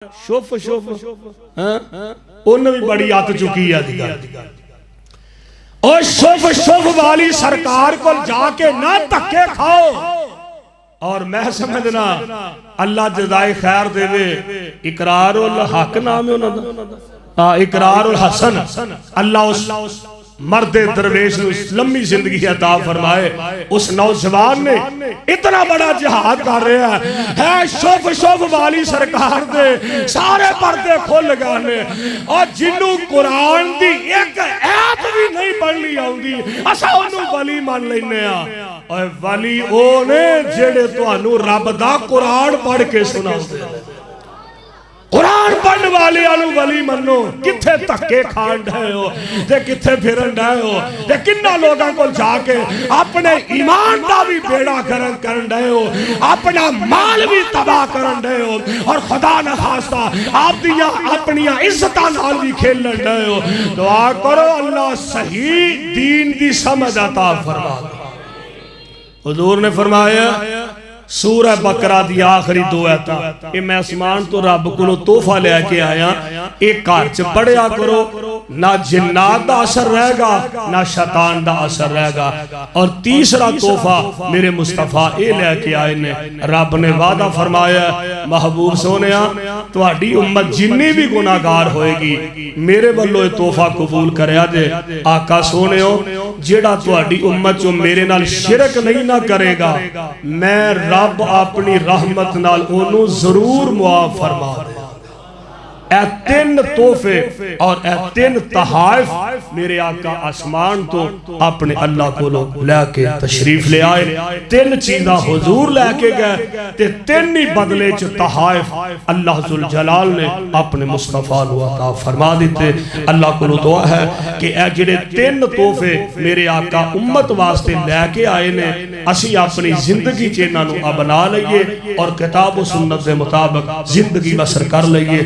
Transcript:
शुफ शुफ उन्हें भी बड़ी आत चुकी है। और शुफ शुफ वाली सरकार को जाके ना धक्के खाओ। और मैं समझना अल्लाह जज़ाए खैर देवे। इकरारुल हक नाम है उन्होंने, इकरारुल हसन। अल्लाह उस मर्दे दरवेश लंबी जिंदगी अता फरमाए। उस नौजवान ने इतना बड़ा जिहाद कर रहा है शुफ शुफ वाली सरकार दे सारे पर्दे खुल गए। और जिन्हों कुरान दी एक आयत भी नहीं पढ़नी आउंदी असा उन्हों वली मान लेने आ। और वली ओ ने जेड़े तुहानू रब दा कुरान पढ़ के सुनाउंदे। कुरान पढ़ने वाले वली मनो। किथे धक्के खान डे हो ते किथे फिरन डे हो ते किन्ना लोगों को जाके अपने ईमान का भी बेड़ा करन डे हो, अपना माल भी तबाह करन डे हो। और खुदा न खास्ता आप दिया अपनिया इज्जतां नाल भी खेलन डे हो। दुआ करो अल्लाह सही दीन दी समझ अता फरमा। हुजूर ने फरमाया सूरह बकरा दी आखिरी दो आयतां मैं आसमान तो रब को तोहफा लेके आया। एक घर च पढ़िया करो, ना जिन्नात दा असर रहेगा ना शैतान दा असर रहेगा। और तीसरा तोहफा मेरे मुस्तफा ये लेके आए ने। रब ने वादा फरमाया महबूब सोनिया तुहाडी उम्मत जिन्नी भी गुनाहगार होएगी मेरे वालों ये तोहफा कबूल करया जे। आका सोनियो जेड़ा तुहाडी उम्मत चो मेरे नाल शिरक नहीं ना करेगा मैं रब अपनी रहमत नाल ओनू जरूर मुआफ फरमा दे। ए तीन तोहफे और ए तीन तहाइफ मेरे आका आसमान तो अपने अल्लाह को लैके तशरीफ ले आए। तीन चीज़ां हुजूर लैके गए ते तीन ही बदले च तहाइफ अल्लाह जुल जलाल ने अपने मुस्तफा को अता फरमा दिते। अल्लाह को दुआ है कि ए जिहड़े तीन तोहफे मेरे आका उम्मत वास्ते लैके आए ने असी अपनी जिंदगी च इन्हां नूं अपना लईए और किताब व सुन्नत के मुताबिक जिंदगी बसर कर लईए।